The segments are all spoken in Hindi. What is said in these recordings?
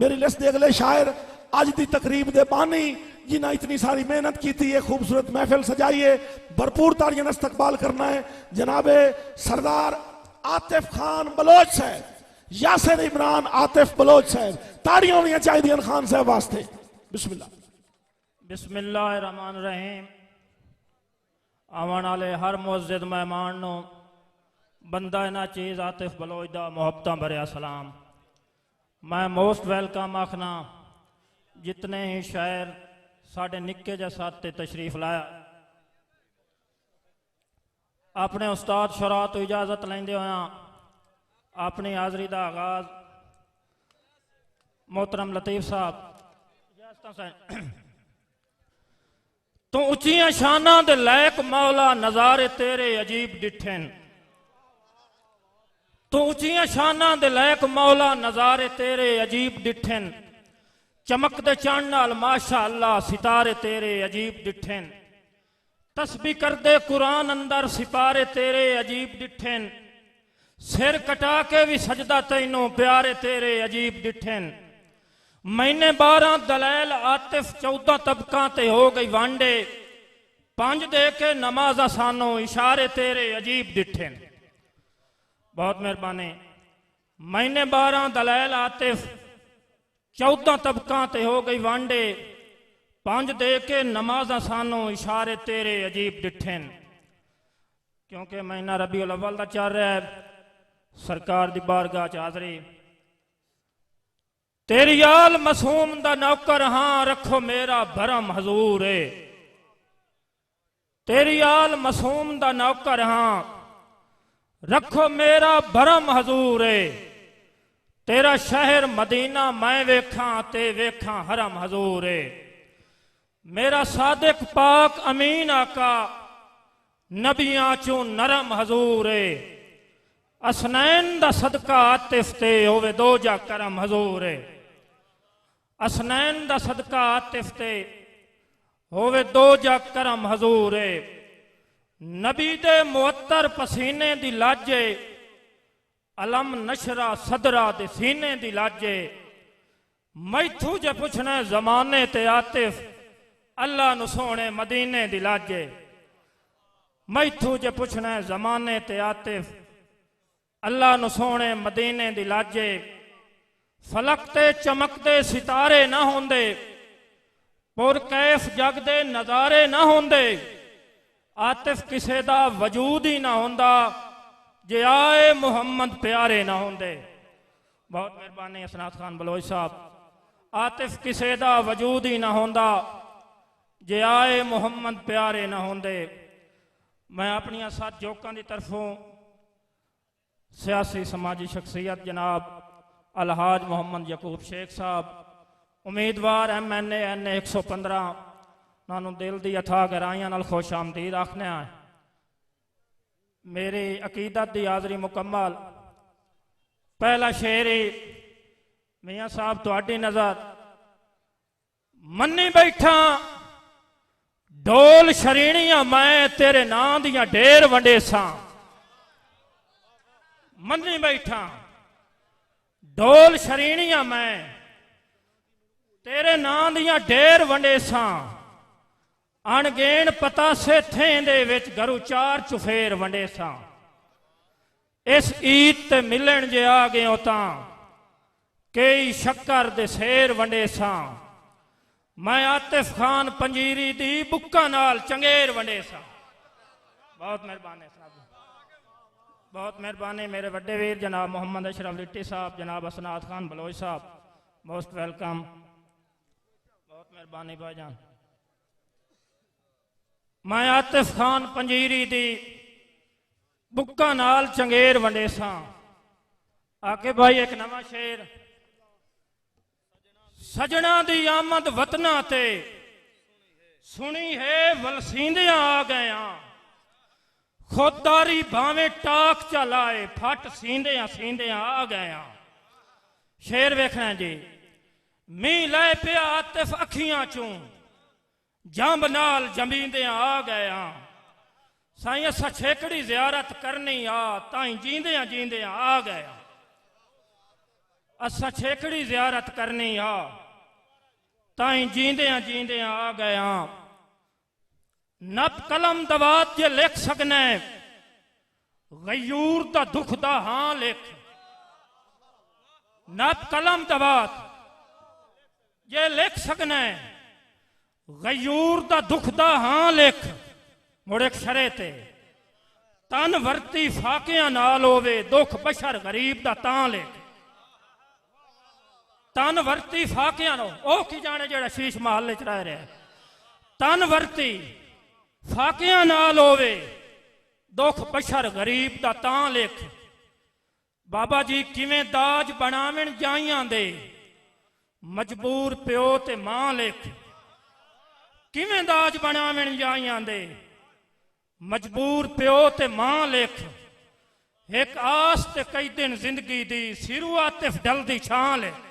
मेरी लिस्ट दे अगले शायर अज की तकरीब दे बानी जिन्हें इतनी सारी मेहनत की थी, खूबसूरत महफिल सजाई है, भरपूर तालियां इस्तकबाल करना है। जनाबे सरदार आतिफ खान बलोच साहब, यासिर इमरान आतिफ बलोच साहब, ताड़ियां होनी चाहिए खान साहब वास्ते। बिस्मिल्लाह। बिस्मिल्लाहिर्रहमानिर्रहीम। आवन वाले हर मुअज़्ज़िज़ मेहमान नो बंदा इना चीज़ आतिफ बलोच दा मुहब्बतां भरिया सलाम। मैं मोस्ट वेलकम आखना जितने ही शायर साढ़े निक्के जे साथ ते तशरीफ लाया। अपने उस्ताद शुरा तो इजाजत लेंदे होया अपनी हाज़री का आगाज मोहतरम लतीफ साहब तू उचिया शाना दे लायक मौला नजारे तेरे अजीब डिठन। तू उचिया शाना दे लायक मौला नजारे तेरे अजीब डिठन। चमकदे चंड नाल माशा अल्लाह सितारे तेरे अजीब डिठन। तस्बीह करदे कुरान अंदर सिपारे तेरे अजीब डिठन। सिर कटा के भी सजदा तैनू प्यारे तेरे अजीब डिठन। मैंने 12 दलैल आतिफ 14 तबका ते हो गई वांडे। 5 दे के नमाजा सानू इशारे तेरे अजीब डिठन। बहुत मेहरबानी। मैंने 12 दलैल आतिफ 14 तबका ते हो गई वांडे। 5 दे के नमाजा सानू इशारे तेरे अजीब डिठन। क्योंकि महीना रबीउल अव्वल दा चल रहा है, सरकार दी बारगाह च हाज़री। तेरी आल मसूम दा नौकर हाँ रखो मेरा भरम हजूर है। तेरी आल मसूम दा नौकर हाँ रखो मेरा भरम हजूर है। तेरा शहर मदीना मैं वेखा ते वेखा हरम हजूर है। मेरा सादिक पाक अमीन आका नबियां चों नरम हजूर है। असनैन दा सदका आतिफ ते होवे दो जा करम हजूर है। असनैन दा सदका आतिफ ते होवे दो जा करम हजूर है। नबी दे मुअत्तर पसीने दी लाजे अलम नशरा सदरा दे सीने दी लाजे। मैथू जे पुछना जमाने ते आतिफ अल्लाह नु सोने मदीने दी लाजे। मैथू जे पुछना जमाने ते आतिफ अल्लाह नु सोने मदीने दी लाजे। फलक ते चमकते सितारे ना होंदे, पुर कैफ जगदे नजारे ना होंदे, आतिफ किसे दा वजूद ही ना होंदा जे आए मुहम्मद प्यारे ना होंदे। बहुत मेहरबानी असनाद खान बलोच साहब। आतिफ किसे दा वजूद ही ना होंदा जे आए मुहम्मद प्यारे ना होंदे। मैं अपनी 7 जोकां की तरफों सियासी समाजी शख्सियत जनाब अलहाज मोहम्मद यकूब शेख साहब उम्मीदवार MNA NA 115 नानू दिल दी अथा गहराइयां नाल खुश आमदीद आखने है। मेरी अकीदत की हाज़री मुकम्मल। पहला शेर ही मियाँ साहब तुहाडी नज़र मन्नी बैठा ढोल शरीणियां मैं तेरे नां दियां ढेर वंडेसा। मन्नी बैठा ढोल शरीणियां मैं तेरे नां दियां ढेर वंडेसा। अणगेण पतासे थें दे विच घरू 4 चुफेर वंडेसा। इस ईद ते मिलन जे आ गए तां कई शक्कर दे सेर वंडेसा। मैं आतिफ खान पंजीरी दी बुक्का नाल चंगेर वंडेसा। बहुत मेहरबानी बहुत मेहरबानी मेरे वड्डे वीर जनाब मोहम्मद अशरफ लिट्टी साहब, जनाब असनाद खान बलोच साहब, मोस्ट वेलकम। बहुत मेहरबानी भाईजान। मैं आतिफ खान पंजीरी दी बुक्का नाल चंगेर वंडेसा। आके भाई एक नवा शेर। सजना दी आमद वतना ते सुनी है वलसींदियां आ गया। खुददारी भावे टाक चलाए फट सींदियां सींदियां आ गया। शेर वेखना जी। मीह लै पिया आतिफ अखियां चूं जंब नाल जमींदियां आ गया। साईं असा छेकड़ी जियारत करनी आ ताई जींदियां जींदियां आ गया। असा छेकड़ी जियारत करनी आ ताई जींदियां जींदियां आ गए हाँ। नब कलम दवात जे लिख सकने गयूर दा दुख दा हां लिख। नब कलम दवात जे लिख सकने गयूर दा दुख दा हां लिख। मुड़ एक शरे ते तन वरती फाकियां नाल होवे दुख बशर गरीब दा तां लिख। तन वरती फाकियां नो ओ की जाने जेड़ा शीश महल च रह रहा है। तन वरती फाकियां नाल होवे दुख बशर गरीब दा तां लिख। बाबा जी किवें दाज बनावन जाइयां दे मजबूर प्यो ते मां लिख। किवें दाज बनावन जाइयां दे मजबूर प्यो ते मां लिख। एक आस ते कई दिन जिंदगी दी सिरू आतिफ डल दी छां लिख।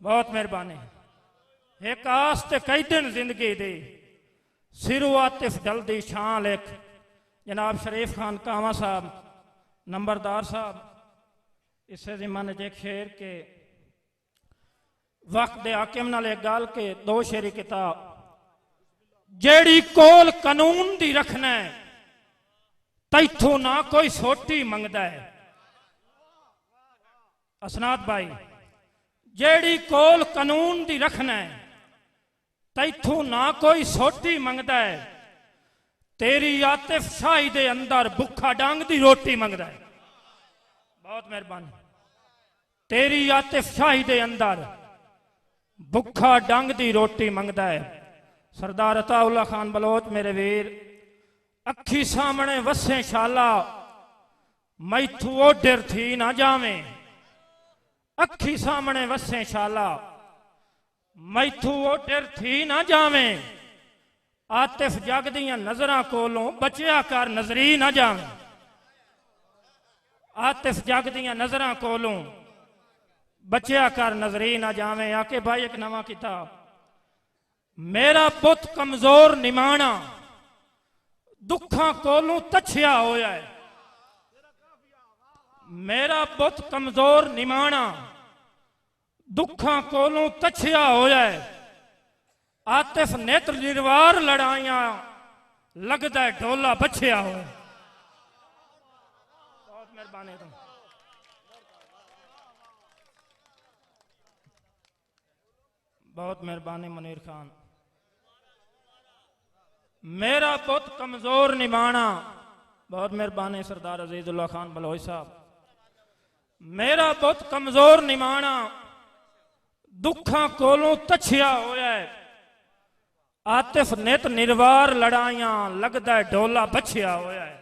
बहुत मेहरबानी। एक आस ते कई दिन जिंदगी दी सिरू आतिफ डल दी छां लिख। जनाब शरीफ खान कावा साहब नंबरदार साहब इसे जिम्मन जे शेर के वक्त दे हाकिम नाल एक गाल के दो शेरी किताब जेड़ी कोल कानून दी रखना है तैथों ना कोई सोटी मंगदा है। असनाद भाई जेड़ी कोल कानून दी रखना है तैथों ना कोई सोटी मंगदा है। तेरी आतिफ शाही दे अंदर भुखा डांग दी रोटी मंगदा है। बहुत मेहरबानी। तेरी आतिफ शाही दे अंदर भुखा डांग दी रोटी मंगदा है। सरदार अताउल्ला खान बलोच मेरे वीर अखी सामने वसे शाला मैथू ओडर थी ना जावे। अखी सामने वसे शाला मैथू ओडर थी ना जावे। आतिफ जग दियां नजरां कोलों बचिया कर नजरी ना जावे। आतिफ जग दियां नजरां कोलों बचिया कर नजरी ना जावे। आके भाई एक नवा किताब मेरा पुत कमजोर निमाणा दुखा कोलों तछिया होया है। मेरा पुत कमजोर निमाणा दुखा कोलों तछिया होया है। आतिफ नेत्र निर्वार लड़ाइया लगदा है ढोला बछिया हो। बहुत मेहरबानी तुम। बहुत मेहरबानी मुनीर खान। मेरा पुत कमजोर निमाना। बहुत मेहरबानी सरदार अजीजुल्लाह खान बलोच साहब। मेरा पुत कमजोर निमाना दुखा कोलों तछिया होया है। आतिफ नित निर्वार लड़ाइया लगदा है ढोला बछिया होया है।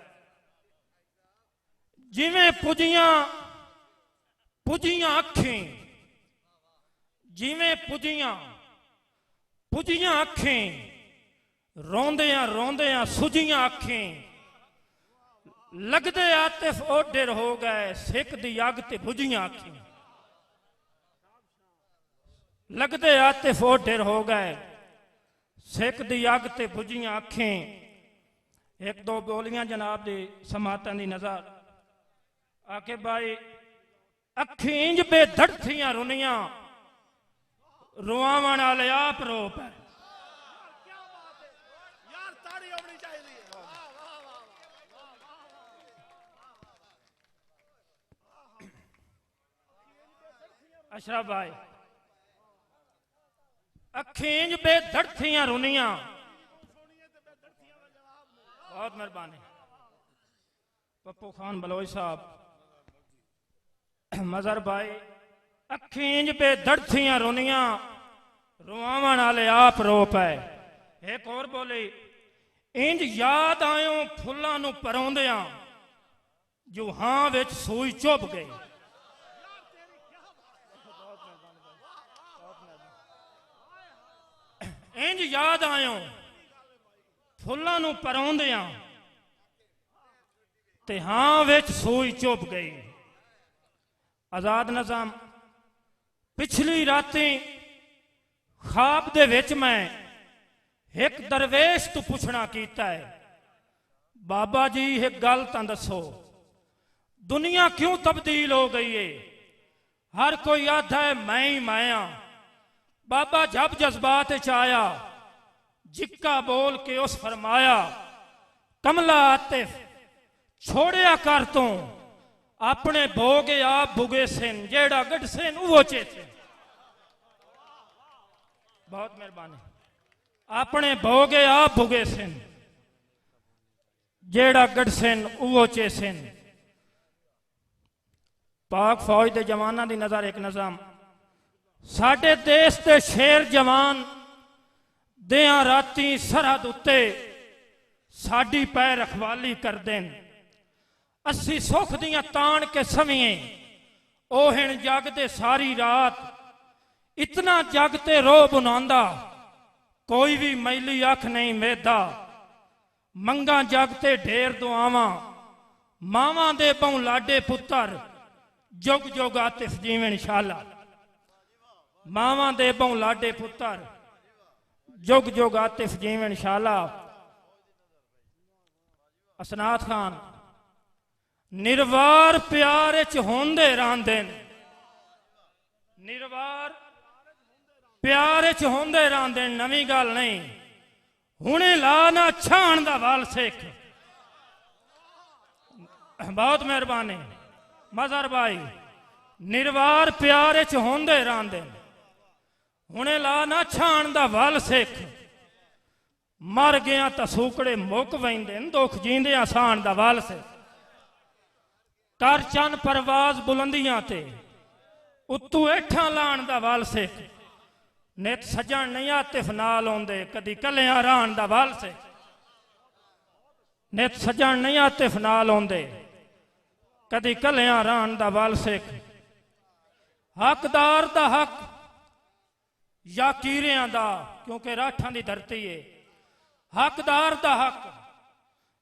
जिवें पुजियां पुजियां अखी जिवें पुजियां पुजियां अखी रोंदियां रोंदियां सुजियां अखी लगदे आतिफ ओडर हो गए सिख दी अग ते बुझियां अखी। लगदे आतिफ ओडर हो गए सिख दी अग ते बुझियां अखी। एक दो बोलियां जनाब दी समातन दी नजर आके भाई अखी इंज बेधड़थियां रुनियां रुआवण वाले आप रोप है। अशरफ भाई अखींज बेधड़थियां रुनियां। बहुत मेहरबानी। पप्पू खान बलोच साहब मजर भाई अखींज बेधड़थियां रुनियां रुआवण वाले आप रोप है। एक और बोली इंज याद आयो फुल्लां नूं परोंदियां जो हां विच सूई चुभ गई। इंज याद आयो फुल्लां नूं परोंदियां ते हां विच सूई चुभ गई। आजाद नज़म पिछली राती ख्वाब दे विच मैं एक दरवेश तू पुछना कीता है बाबा जी एक गल तां दसो दुनिया क्यों तब्दील हो गई है। हर कोई आधा है मैं ही मैं हाँ। बाबा जब जज्बात च आया जिक्का बोल के उस फरमाया, कमला आतिफ छोड़िया कर तू अपने भोगे आप भुगे सिन, जेड़ा गढ़ सिन वो चेते। बहुत मेहरबानी। अपने भोगे आप भुगे सिन, जेड़ा गढ़ सिन वो चे सिन। पाक फौज के जवानों की नजर एक निजाम, साडे देश के शेर जवान दियां राती सरहद उत्ते साडी पै रखवाली करदे न। अस्सी सुख दियां तान के सविए ओहन जगते सारी रात, इतना जगते रो बुनांदा कोई भी मैली अख नहीं मेदा। मंगा जगते ढेर दुआवां मावां दे बहु लाडे पुत्तर, जुग जुग आतिफ जीवन शाला। मावां दे बहु लाडे पुत्तर, जुग जुग आतिफ जीवन शाला। असनात खान निर्वार प्यार च होंदे रहंदे न, निर्वार प्यार च होंदे रहंदे न, नवी गल नहीं। हुणे ला ना छाण दा वाल सिख। बहुत मेहरबानी मजहर भाई। निर्वार प्यार च होंदे रहंदे न, हुणे ला ना छाण दा वाल सिख। मर गया तो सूकड़े मुक वेंदे न, दुख जींदे आसान दा वाल सिख। कर चन परवाज बुलंदियां ते उत्तू ऐठा लाण दा वाल सिख। नित सजन नहीं आतिफ नाल आउंदे, कदी कलियां राण दा वाल सिख। नित सजन नहीं आतिफ नाल आउंदे, कदी कलियां राण दा वाल सिख। हकदार दा हक या कीरियां दा, क्योंकि राठां दी धरती है। हकदार दा हक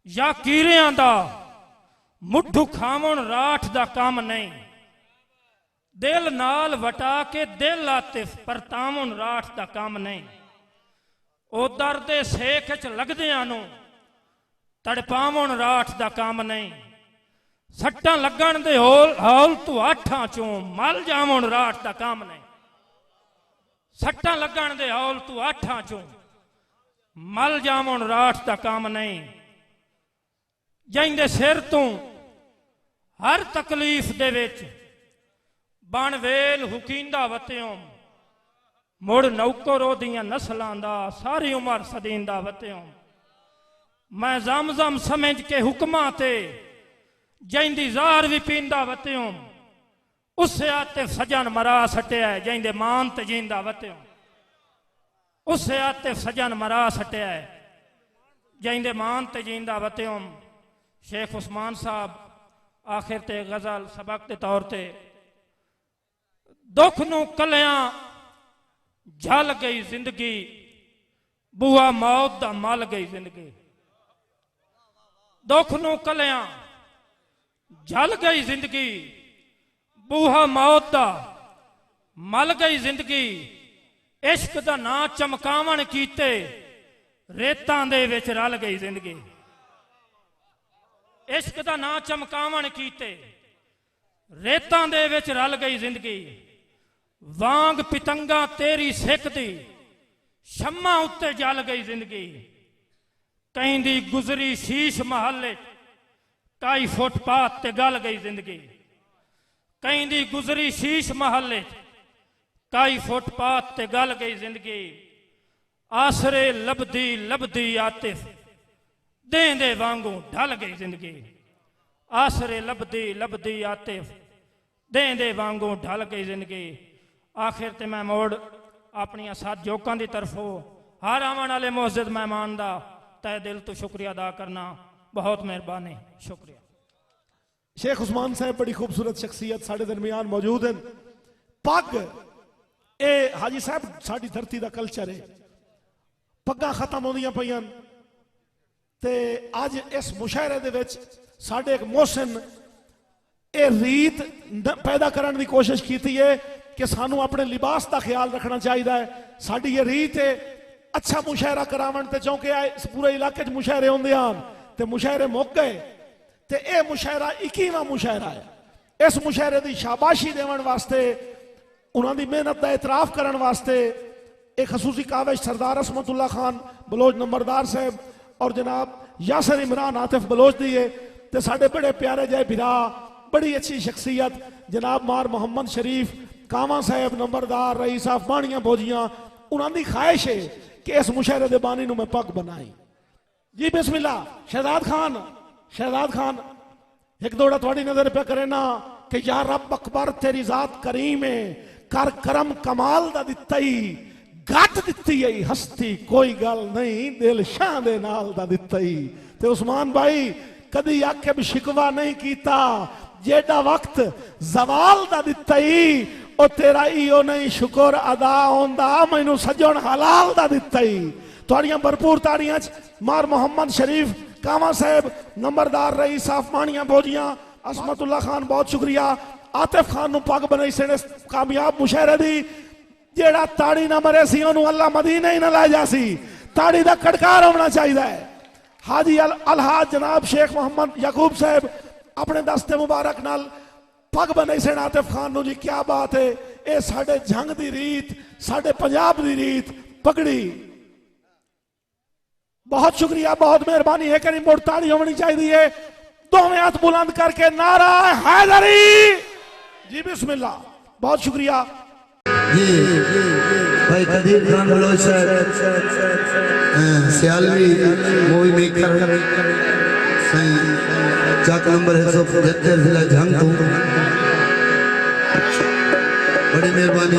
या कीरियां दा, मुठू खावण राठ दा काम नहीं। दिल नाल वटा के दिल आतिफ परतावण राठ दा काम नहीं। ओ दर्द सेख च लगदियां नूं तड़पावण राठ दा काम नहीं। सट्टां लगण दे हौल तू आठां चों मल जावण राठ दा काम नहीं। सट्टां लगण दे हौल तू आठां चों मल जावण राठ दा काम नहीं। जिंदे सिर तू हर तकलीफ दे विच बन वेल हुकींदा वत्यों, मुड़ नौकर ओदियां नस्लां दा सारी उम्र सदींदा वत्यों। मैं जम जम समझ के हुक्मां ते जिंदी जार भी पींदा वत्यों। उसे आतिफ सजन मरा सटिया है, जिंदे मान ते जींदा वत्यों। उसे आतिफ सजन मरा सटिया है, जिंदे मान ते जींदा वत्यों। शेख उस्मान साहब आखिर ते गजल सबक के तौर ते, दुख नू कलियां झल गई जिंदगी, बुआ मौत दा मल गई जिंदगी। दुख नू कलियां झल गई जिंदगी, बूहा मौत दा मल गई जिंदगी। इश्क दा ना चमकावण कीते, रेतां दे विच रल गई जिंदगी। इश्क दा ना चमकावण कीते, रेतां दे विच रल गई जिंदगी। वांग पितंगा तेरी सिख दी, शम्मा उत्ते जल गई जिंदगी। कहीं दी गुजरी शीश महल, काई फुटपाथ ते गल गई जिंदगी। कहीं दी गुजरी शीश महल, काई फुटपाथ ते गल गई जिंदगी। आसरे लभदी लभदी आतिफ, देंदे वांगू ढल गई जिंदगी। आसरे लभदी लभदी आतिफ, देंदे वांगू ढल गई जिंदगी। आखिर ते मैं मोड़ अपनी साथ जोकां की तरफों हर आवन वाले मुअज़्ज़िज़ मेहमान का तय दिल तो शुक्रिया अदा करना। बहुत मेहरबानी, शुक्रिया। शेख उस्मान साहब बड़ी खूबसूरत शख्सियत साढ़े दरमियान मौजूद हैं। पग ए हाजी साहब साड़ी धरती का कल्चर है, पग्गां खत्म होंदियां पईयां ते अज इस मुशायरे दे विच साडे एक मोहसिन ए रीत पैदा करने की कोशिश की है कि सानू अपने लिबास का ख्याल रखना चाहिए। साड़ी ये रीत है अच्छा मुशायरा करावन ते चौंके पूरे इलाके च मुशायरे होंदे आन ते मुशायरे मुक गए ते ए मुशायरा 21वां मुशायरा है। इस मुशायरे की शाबाशी देवन वास्ते उन्होंने मेहनत का इतराफ करने वास्ते एक खसूसी काविश सरदार असमतुल्ला खान बलोच नंबरदार साहब और जनाब यासर इमरान आतिफ बलोच दी है ते साडे बड़े प्यारे जय बिरा बड़ी अच्छी शख्सियत जनाब मार मोहम्मद शरीफ कावा साहब नंबरदार रईस साहब बाणियां भोजियां उन्होंने ख्वाहिश है कि इस मुशायरे दे बानी नूं मैं पग बनाई। जी बिस्मिल्ला शहजाद खान एक दौड़ा थोड़ी नजर पे करे ना कि या रब अकबर तेरी जात करीम है कर करम कमाल दा दित्ता ही गट दित्ती है हस्ती कोई गल नहीं दिल शाह दे नाल दा दित्ता ही। ते उस्मान भाई कदी आके भी शिकवा नहीं कीता जेड़ा वक्त जवाल दा दित्ता ही ओ तेरा इो नहीं शुक्र अदा होंदा मैनू सजन हलाल दा दित्ता ही। तुहाड़ियां भरपूर ताड़ियां मार मोहम्मद शरीफ कावा साहब नंबरदार रईस साहब माणियां भोजियां असमतुल्ला खान बहुत शुक्रिया आतिफ खान नू पग बनाई से कामयाब मुशायरे दी जेड़ा ताड़ी ना मरे सी ओनू अल्लाह मदीने ही ना लै जासी ताड़ी दा कड़कार होना चाहिए है। हाजी अलहाज जनाब शेख मोहम्मद याकूब साहब अपने दस्ते मुबारक नाल पग बनाई से आतिफ खान नू जी क्या बात है ये साडे जंग दी रीत साडे पंजाब दी रीत पगड़ी बहुत शुक्रिया बहुत मेहरबानी है कहीं मुड़ ताड़ी होनी चाहिए दोवें हाथ बुलंद करके नारा हैदरी जी बिस्मिल्लाह बहुत शुक्रिया जी भाई कदीर खान बलोच सियालवी मूवी मेकर सही चाक नंबर 175 जिला जंग बड़ी मेहरबानी